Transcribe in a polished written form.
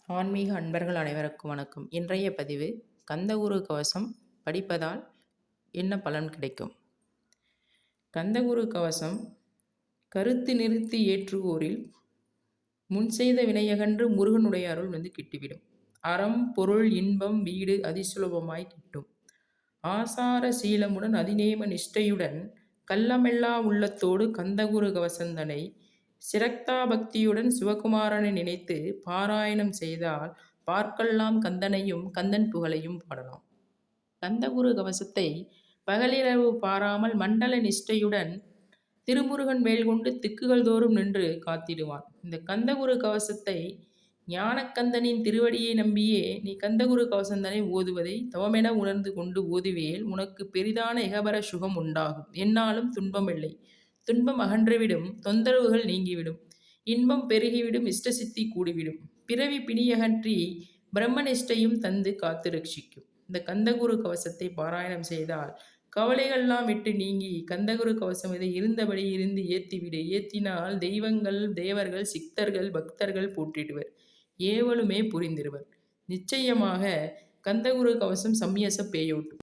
ஆன்மீக அன்பர்கள் அனைவருக்கும் வணக்கம். இன்றைய பதிவு கந்தகுரு கவசம் படிப்பதால் என்ன பலன் கிடைக்கும்? கந்தகுரு கவசம் கருத்து நிறுத்தி ஏற்றுவோரில் முன் செய்த வினையகன்று முருகனுடைய அருள் கிட்டிவிடும். அறம் பொருள் இன்பம் வீடு அதிசுலபமாய் கிட்டும். ஆசார சீலமுடன் அதிநேம நிஷ்டையுடன் கள்ளமெல்லா உள்ளத்தோடு கந்தகுரு கவசந்தனை சிரக்தா பக்தியுடன் சிவகுமாரனை நினைத்து பாராயணம் செய்தால் பார்க்கெல்லாம் கந்தனையும் கந்தன் புகழையும் பாடலாம். கந்தகுரு கவசத்தை பகலிரவு பாராமல் மண்டல நிஷ்டையுடன் திருமுருகன் வேல் கொண்டு திக்குகள் தோறும் நின்று காத்திடுவான். இந்த கந்தகுரு கவசத்தை ஞானக்கந்தனின் திருவடியை நம்பியே நீ கந்தகுரு கவசந்தனை ஓதுவதை தவமென உணர்ந்து கொண்டு ஓதுவேல் உனக்கு பெரிதான இகபர சுகம் உண்டாகும். என்னாலும் துன்பமில்லை. துன்பம் அகன்றுவிடும். தொந்தரவுகள் நீங்கிவிடும். இன்பம் பெருகிவிடும். இஷ்டசித்தி கூடிவிடும். பிறவி பிணியகற்றி பிரம்மனிஷ்டையும் தந்து காத்து ரட்சிக்கும். இந்த கந்தகுரு கவசத்தை பாராயணம் செய்தால் கவலைகள்லாம் விட்டு நீங்கி கந்தகுரு கவசம் இதை இருந்தபடி இருந்து ஏத்திவிடு. ஏத்தினால் தெய்வங்கள் தேவர்கள் சித்தர்கள் பக்தர்கள் போற்றிடுவர். ஏவலுமே புரிந்திருவர். நிச்சயமாக கந்தகுரு கவசம் சம்யச பேயோட்டும்.